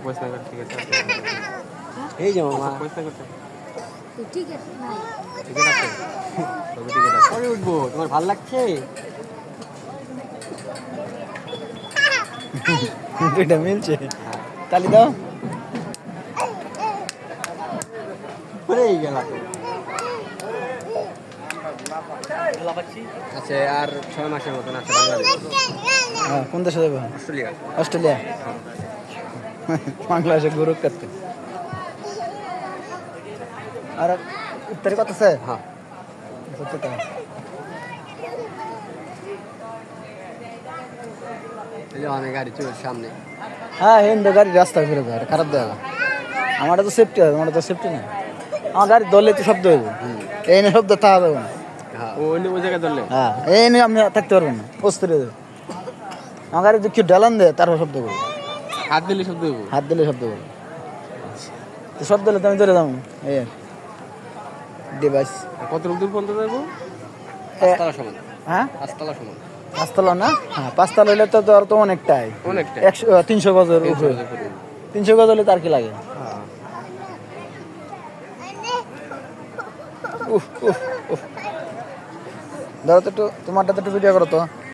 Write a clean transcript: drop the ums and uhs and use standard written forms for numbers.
পয়সা করে ঠিক আছে এই যে মামা পয়সা করতে টিকিট নাই টিকিট আছে তবে টিকিট আছে পরে উঠবো তোমার ভালো লাগছে দুইটা মিলছে তালি দাও পরেই গেল আছে আর 6 মাসের মতন আছে বাংলাদেশ হ্যাঁ কোন দেশে যাবো অস্ট্রেলিয়া অস্ট্রেলিয়া বাংলাদেশে গুরু করতে আর ইফতারি কত আছে হ্যাঁ এই যে অনেক গাড়ি চলে সামনে হ্যাঁ হিন্দু গাড়ি রাস্তা ঘুরে যায় খারাপ দেওয়া আমারটা তো সেফটি হবে আমারটা তো সেফটি নেই আমার গাড়ি ধরলে তো শব্দ হইব এই নিয়ে শব্দ থাকা যাবে না হ্যাঁ ওই জায়গায় ধরলে হ্যাঁ এই নিয়ে আমি থাকতে পারবো না অস্থির হয়ে যাবে আমার গাড়ি যদি কেউ ডালান দেয় তারপর শব্দ করবো হাত দিলে শব্দ হইব হাত দিলে শব্দ করবো তো শব্দ হলে তো আমি ধরে যাবো এই ডিভাইস কত দূর পর্যন্ত যাবো পাঁচতলা সমান হ্যাঁ পাঁচতলা সমান পাঁচতলা না হ্যাঁ পাঁচতলা হইলে তো আর তো অনেকটাই অনেকটা 300 গজের উপরে 300 গজ হলে তার কি লাগে হ্যাঁ ধরো তো একটু তোমারটা তো একটু ভিডিও করো তো